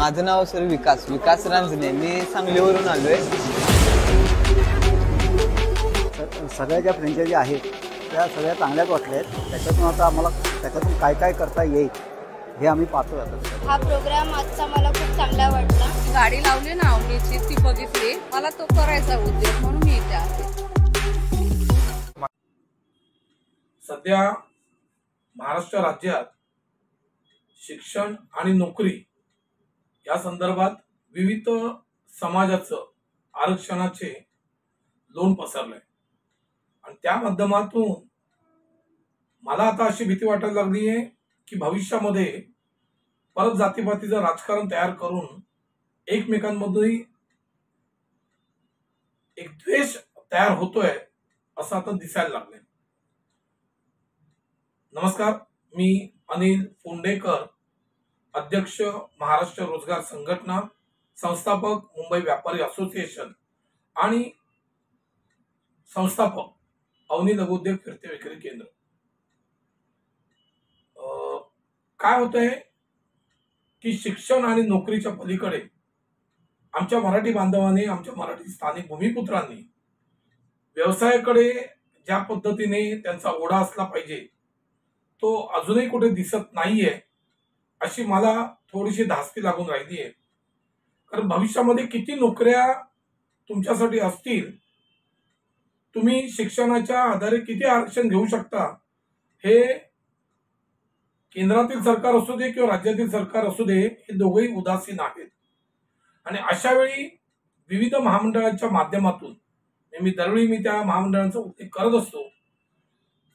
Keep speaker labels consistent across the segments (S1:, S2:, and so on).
S1: माझं नाव सर विकास रांजणे, मी सांगलीवरून आलोय।
S2: सगळ्या ज्या फ्रँचायझी आहेत त्या सगळ्या चांगल्याच वाटल्या आहेत। त्याच्यातून आता आम्हाला त्याच्यातून काय काय करता येईल हे आम्ही पाहतोय आता।
S3: हा प्रोग्राम आजचा मला खूप चांगला वाटला।
S4: गाडी लावली ना अवनीची, ती बघितली, मला तो करायचा उद्योग म्हणून मी इथे आले।
S5: सध्या महाराष्ट्र राज्यात शिक्षण आणि नोकरी या संदर्भात विविध समाजाचं आरक्षणाचे लोण पसरलंय आणि त्या माध्यमातून मला आता अशी भीती वाटायला लागली आहे की भविष्यामध्ये परत जातीपातीचं राजकारण तयार करून एकमेकांमध्ये एक द्वेष तयार होतोय असं आता दिसायला लागलंय। नमस्कार, मी अनिल फोंडेकर, अध्यक्ष महाराष्ट्र रोजगार संघटना, संस्थापक मुंबई व्यापारी असोसिएशन आणि संस्थापक अवनी लघुउद्योग फिरते विक्री केंद्र। काय होतंय की शिक्षण आणि नोकरीच्या पलीकडे आमच्या मराठी बांधवांनी, आमच्या मराठी स्थानिक भूमिपुत्रांनी व्यवसायाकडे ज्या पद्धतीने त्यांचा ओढा असला पाहिजे तो अजूनही कुठे दिसत नाहीये, अशी मला थोडीशी धास्ती लागून राहिली आहे। कारण भविष्यामध्ये किती नोकऱ्या तुमच्यासाठी असतील, तुम्ही शिक्षणाच्या आधारे किती आरक्षण घेऊ शकता, हे केंद्रातील सरकार असू दे किंवा राज्यातील सरकार असू दे, हे दोघेही उदासीन आहेत। आणि अशा वेळी विविध महामंडळांच्या माध्यमातून मी दरवेळी त्या महामंडळांचा उल्लेख करत असतो।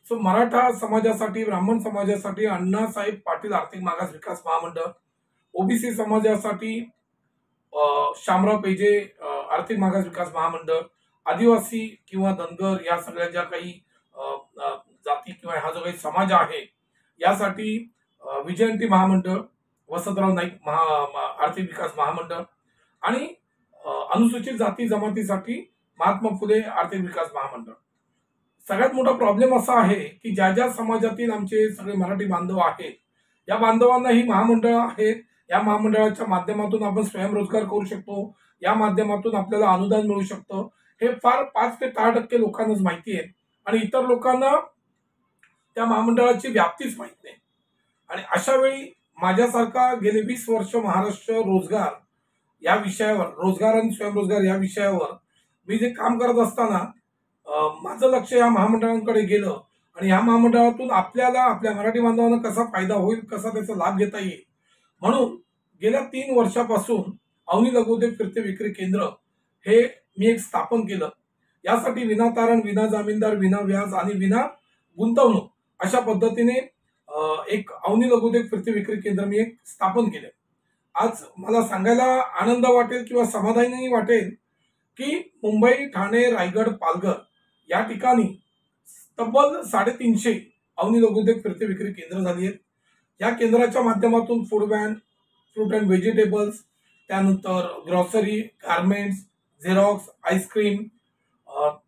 S5: सो मराठा समाजासाठी, ब्राह्मण समाजासाठी अण्णासाहेब पाटील आर्थिक मागास विकास महामंडळ, ओबीसी समाजासाठी शामराव पेजे आर्थिक मागास विकास महामंडळ, आदिवासी किंवा धनगर या सगळ्या ज्या काही जाती किंवा हा जो काही समाज आहे यासाठी विजयंती महामंडळ, वसंतराव नाईक आर्थिक विकास महामंडळ आणि अनुसूचित जाती जमातीसाठी महात्मा फुले आर्थिक विकास महामंडळ। सगळ्यात मोठा प्रॉब्लेम असा आहे की ज्या ज्या समाजातील आमचे सगळे मराठी बांधव आहेत, या बांधवांना ही महामंडळ आहेत, या महामंडळाच्या माध्यमातून आपण स्वयंरोजगार करू शकतो, या माध्यमातून आपल्याला अनुदान मिळू शकतं, हे फार 5 ते 10% लोकांनाच माहिती आहे आणि इतर लोकांना त्या महामंडळाची व्याप्तीच माहित नाही। आणि अशा वेळी माझ्यासारखा गेले 20 वर्ष महाराष्ट्र रोजगार या विषयावर, रोजगार आणि स्वयंरोजगार या विषयावर मी जे काम करत असताना माझं लक्ष या महामंडळांकडे गेलं आणि या महामंडळातून आपल्याला, आपल्या मराठी बांधवांना कसा फायदा होईल, कसा त्याचा लाभ घेता येईल, म्हणून गेल्या 3 वर्षापासून अवनी लघुउद्योग फिरते विक्री केंद्र हे मी एक स्थापन केलं। यासाठी विना तारण, विना जामीनदार, विना व्याज आणि विना गुंतवणूक अशा पद्धतीने एक अवनी लघुउद्योग फिरते विक्री केंद्र मी एक स्थापन केले। आज मला सांगायला आनंद वाटेल किंवा समाधानही वाटेल की मुंबई, ठाणे, रायगड, पालघर या ठिकाणी तब्बल 350 अवनी लघुउद्योग फिरते विक्री केंद्र झाली आहेत। या केंद्राच्या माध्यमातून food van, fruit and vegetables, त्यानंतर ग्रॉसरी, गारमेंट्स, झेरॉक्स, आईस्क्रीम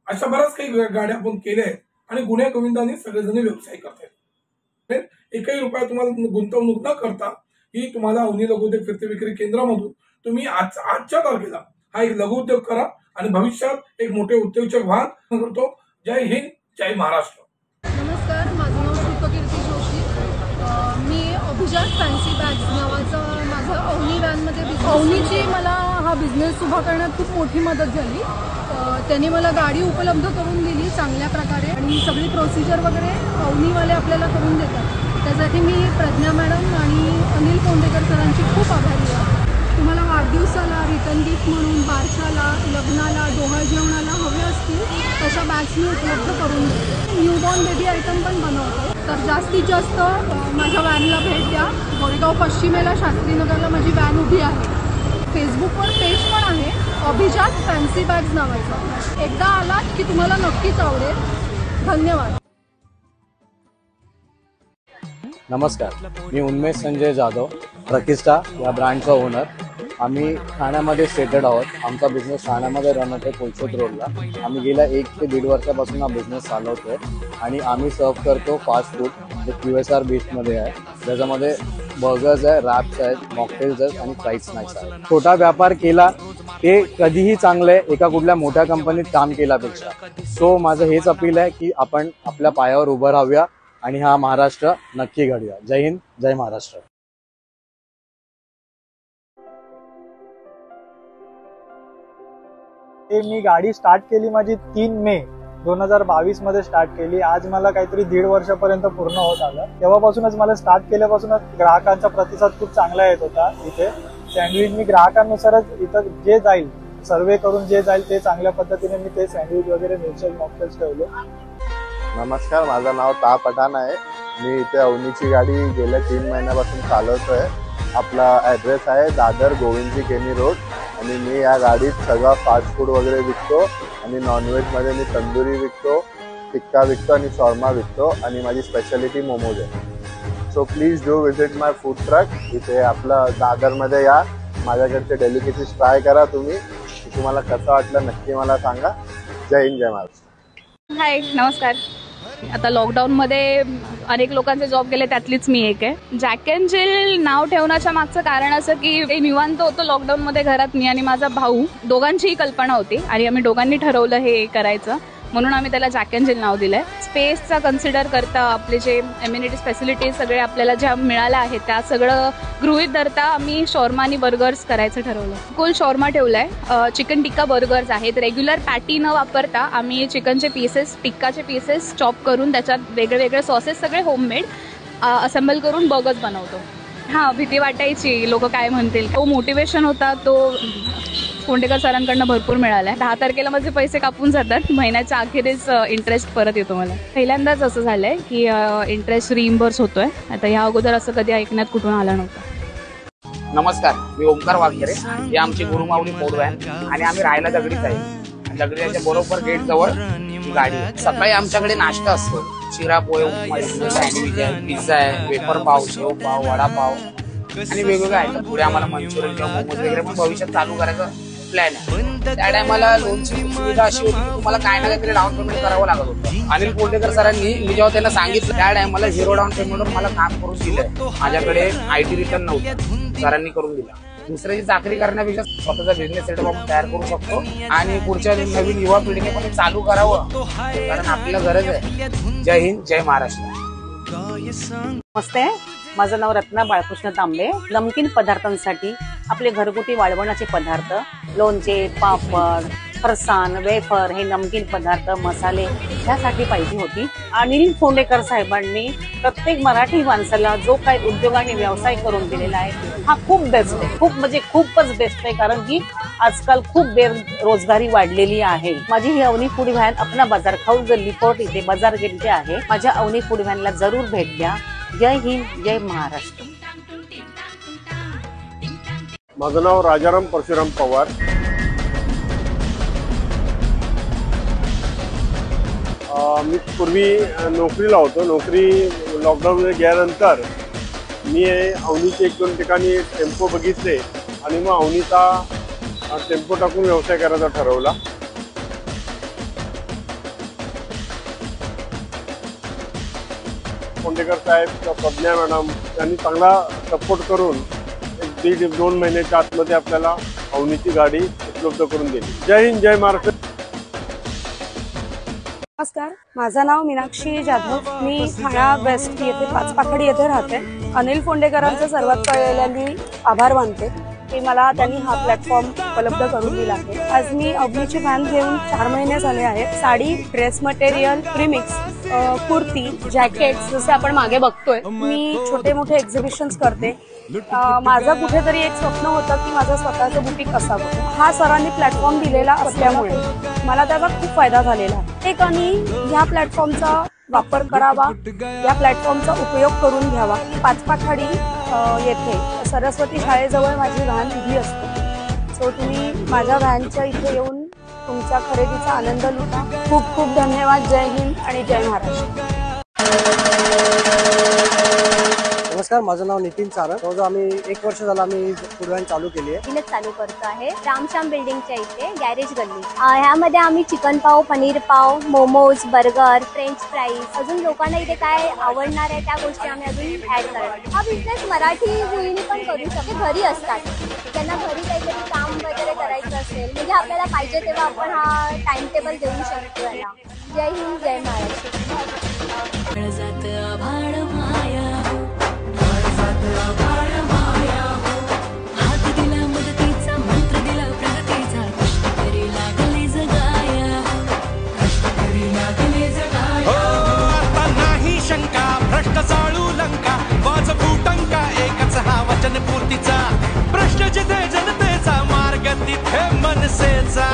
S5: अशा बऱ्याच काही गाड्या आपण केल्या आहेत आणि गुण्या गोविंदाने सगळेजण व्यवसाय करतात। एकही रुपया तुम्हाला गुंतवणूक न करता ही तुम्हाला अवनी लघुउद्योग फिरते विक्री केंद्रामधून तुम्ही आजच्या तारखेला हा एक लघुउद्योग करा आणि भविष्यात एक मोठे उद्योजक व्हा करतो। जय हिंद, जय महाराष्ट्र।
S6: नमस्कार, माझं नाव सुखकीर्ती जोशी। मी अभिजात फॅन्सी बॅग्स नावाचं माझं अवनी व्हॅनमध्ये अवनीची मला हा बिझनेस उभा करण्यात खूप मोठी मदत झाली। त्यांनी मला गाडी उपलब्ध करून दिली चांगल्या प्रकारे आणि सगळी प्रोसिजर वगैरे अवनीवाले आपल्याला करून देतात। त्यासाठी मी प्रज्ञा मॅडम आणि अनिल फोंडेकर सरांची खूप आभारी आहे। तुम्हाला वाढदिवसाला, रिटर्न गिफ्ट म्हणून, बारशाला, लग्नाला, डोहाळ जेवणाला हवे असतील तशा बॅग्स मी उपलब्ध करून देते। न्यूबॉर्न बेबी आयटम पण बनवते। तर जास्तीत जास्त माझ्या व्हॅनला भेट द्या। गोरेगाव पश्चिमेला, शास्त्रीनगरला माझी व्हॅन उभी आहे। फेसबुकवर पेज पण आहे अभिजात फॅन्सी बॅग्स नावाचं। एकदा आलात की तुम्हाला नक्कीच आवडेल। धन्यवाद।
S7: नमस्कार, मी उन्मेष संजय जाधव, प्रतिष्ठा या ब्रँडचा ओनर। आम्ही ठाण्यामध्ये सेटल्ड आहोत। आमचा बिझनेस ठाण्यामध्ये रन होतो कोलशेत रोडला। आम्ही गेल्या 1 ते 1.5 वर्षापासून हा बिझनेस चालवतोय आणि आम्ही सर्व करतो फास्ट फूड जे QSR बेस्डमध्ये आहे। ज्याच्यामध्ये बर्गर्स आहे, रॅप्स आहेत, मॉकटेल्स आहेत आणि फ्राईड स्नॅक्स आहेत. छोटा व्यापार केला ते कधीही चांगलं आहे एका कुठल्या मोठ्या कंपनीत काम केल्यापेक्षा. सो माझं हेच अपील आहे की आपण आपल्या पायावर उभं राहूया आणि हा महाराष्ट्र नक्की घडूया. जय हिंद, जय महाराष्ट्र.
S8: मी गाडी स्टार्ट केली माझी 3 मे 2022 मध्ये स्टार्ट केली. आज मला काहीतरी 1.5 वर्षापर्यंत पूर्ण होत आलं. तेव्हापासूनच मला स्टार्ट केल्यापासूनच ग्राहकांचा प्रतिसाद खूप चांगला येत होता. इथे सँडविच मी ग्राहकांनुसारच इथं जे जाईल सर्वे करून जे जाईल ते चांगल्या पद्धतीने मी ते सँडविच वगैरे मिल्कशेक मॉकटेल्स ठेवले.
S9: नमस्कार, माझं नाव ता पठाण आहे. मी इथे अवनीची गाडी गेल्या 3 महिन्यापासून चालवतोय. आपला ॲड्रेस आहे दादर गोविंदजी केनी रोड आणि मी या गाडीत सगळं फास्ट फूड वगैरे विकतो आणि नॉनव्हेजमध्ये मी तंदुरी विकतो, टिक्का विकतो आणि शॉर्मा विकतो आणि माझी स्पेशालिटी मोमोज आहे. So please do visit my food truck. इथे आपलं दादरमध्ये या, माझ्याकडचे डेलिकेसीज ट्राय करा तुम्ही. तुम्हाला कसं वाटलं नक्की मला सांगा. जय हिंद, जय महाराष्ट्र.
S4: हाय, नमस्कार. आता लॉकडाऊनमध्ये अनेक लोकांचे जॉब गेले, त्यातलीच मी एक आहे. जॅक अँड जिल नाव ठेवण्याच्या मागचं कारण असं की ते निवांत होतं लॉकडाऊनमध्ये घरात. मी आणि माझा भाऊ दोघांचीही कल्पना होती आणि आम्ही दोघांनी ठरवलं हे करायचं, म्हणून आम्ही त्याला जॅक अँड जिल नाव दिलंय. स्पेसचा कन्सिडर करता आपले जे एम्युनिटीज फॅसिलिटीज सगळे आपल्याला ज्या मिळाल्या आहेत त्या सगळं गृहीत धरता आम्ही शॉर्मा आणि बर्गर्स करायचं ठरवलं. फुल शॉर्मा ठेवलाय. चिकन टिक्का बर्गर्स आहेत. रेग्युलर पॅटी न वापरता आम्ही चिकनचे पीसेस, टिक्काचे पीसेस चॉप करून त्याच्यात वेगळे वेगळे सॉसेस सगळे होममेड असेंबल करून बर्गर्स बनवतो. हां, भीती वाटायची लोक काय म्हणतील. तो मोटिवेशन होता तो फोंडेकर सरांकडनं भरपूर मिळाला आहे. 10 तारखेला माझे पैसे कापून जातात. महिन्याच्या अखेरीस इंटरेस्ट परत येतो मला. पहिल्यांदाच असं झालंय की इंटरेस्ट रिइम्बर्स होतोय. आता ह्या अगोदर असं कधी ऐकण्यात कुठून आलं नव्हतं.
S10: नमस्कार, मी ओमकार वाघेरे. ही आमची गुरुमाऊली मोड व्हॅन आणि आम्ही राहायला दगडीच आहे. दगडीच्या बरोबर गेट जवळ गाडी. सकाळी आमच्याकडे नाश्ता असतो. शिरा, पोहे, उपमा, सँडविच आहे, पिझ्झा आहे, वेफर पाव, शेव पाव, वडापाव आणि वेगवेगळं आहे. पुढे आम्हाला मंचुरियन किंवा मोमोज वगैरे पण भविष्यात चालू करायचं प्लॅन आहे. त्या टायमाला लोनची सुविधा अशी होती की तुम्हाला काय ना काहीतरी डाऊन पेमेंट करावं लागत होतं. अनिल पोंडेकर सरांनी मी जेव्हा त्यांना सांगितलं त्या टायमाला 0 डाऊन पेमेंटवर मला काम करून दिलं. माझ्याकडे IT रिटर्न नव्हतं, सरांनी करून दिला. दुसऱ्याची चाकरी करण्यापेक्षा स्वतःचा बिझनेस सेटअप आपण तयार करू शकतो आणि पुढच्या नवीन युवा पिढीने पण चालू करावं, कारण आपल्याला गरज आहे. जय हिंद, जय महाराष्ट्र.
S11: नमस्ते, माझं नाव रत्ना बाळकृष्ण तांबे. नमकीन पदार्थांसाठी आपले घरगुती वाळवणाचे पदार्थ, लोणचे, पापड, फरसाण, वेफर हे नमकीन पदार्थ, मसाले ह्यासाठी पाहिजे होती. अनिल फोंडेकर साहेबांनी प्रत्येक मराठी माणसाला जो काही उद्योग आणि व्यवसाय करून दिलेला आहे हा खूप बेस्ट आहे. खूप म्हणजे खूपच बेस्ट आहे, कारण की आजकाल खूप बेरोजगारी वाढलेली आहे. माझी ही अवनी फूड व्हॅन अपना बाजार खाऊ गल्ली फोर्ट इथे बाजार गेटचे आहे. माझ्या अवनी फूड व्हॅनला जरूर भेट द्या. जय हिंद, जय महाराष्ट्र.
S9: माझं नाव राजाराम परशुराम पवार. मी पूर्वी नोकरीला होतो. नोकरी लॉकडाऊनमध्ये गेल्यानंतर मी अवनीचे 1-2 ठिकाणी टेम्पो बघितले आणि मग अवनीचा टेम्पो टाकून व्यवसाय करायचा ठरवला. फोंडेकर साहेब किंवा प्रज्ञा मॅडम यांनी चांगला सपोर्ट करून 1.5-2 महिन्याच्या आतमध्ये आपल्याला अवनीची गाडी उपलब्ध करून दिली. जय हिंद, जय महाराष्ट्र.
S12: नमस्कार, माझं नाव मीनाक्षी जाधव. मी ठाणा वेस्ट येथे 5 पाखडी येथे राहते. अनिल फोंडेकरांचं सर्वात पहिल्यांदा मी आभार मानते की मला त्यांनी हा प्लॅटफॉर्म उपलब्ध करून दिला आहे. आज मी अवनीची व्हॅन घेऊन 4 महिने झाले आहेत. Sari, dress material, premix, kurti, jackets जसे आपण मागे बघतोय. मी छोटे मोठे एक्झिबिशन्स करते. माझं कुठेतरी एक स्वप्न होतं की माझं स्वतःचं बुटीक असावं. हा सरांनी प्लॅटफॉर्म दिलेला असल्यामुळे मला त्याचा खूप फायदा झालेला आहे. प्रत्येकाने ह्या प्लॅटफॉर्मचा वापर करावा, या प्लॅटफॉर्मचा उपयोग करून घ्यावा. 5 पाखडी येथे सरस्वती शाळेजवळ माझी व्हॅन उभी असते. सो तुम्ही माझ्या व्हॅनच्या इथे येऊन तुमच्या खरेदीचा आनंद लुटा. खूप खूप धन्यवाद. जय हिंद आणि जय महाराष्ट्र.
S13: नमस्कार, माझं नाव नितीन सारंग. जवळजवळ आम्ही 1 वर्ष झालं आम्ही फूड व्हॅन चालू केली आहे.
S14: चालू करतो आहे रामश्याम बिल्डिंगच्या इथे गॅरेज गल्ली. ह्यामध्ये आम्ही चिकन पाव, पनीर पाव, मोमोज, बर्गर, फ्रेंच फ्राईज, अजून लोकांना इथे काय आवडणार आहे त्या गोष्टी आम्ही अजून ऍड करतो. हा बिझनेस मराठी गृहिणी पण करू शकते. घरी असतात, त्यांना घरी काहीतरी काम वगैरे करायचं असेल म्हणजे आपल्याला पाहिजे तेव्हा आपण हा टाइम टेबल देऊ शकतो याला. जय हिंद, जय महाराष्ट्र.
S15: भ्रष्ट चाळू लंका वाज फुटंका एकच हा वचन पूर्तीचा. प्रश्न जिथे जनतेचा मार्ग तिथे मनसेचा.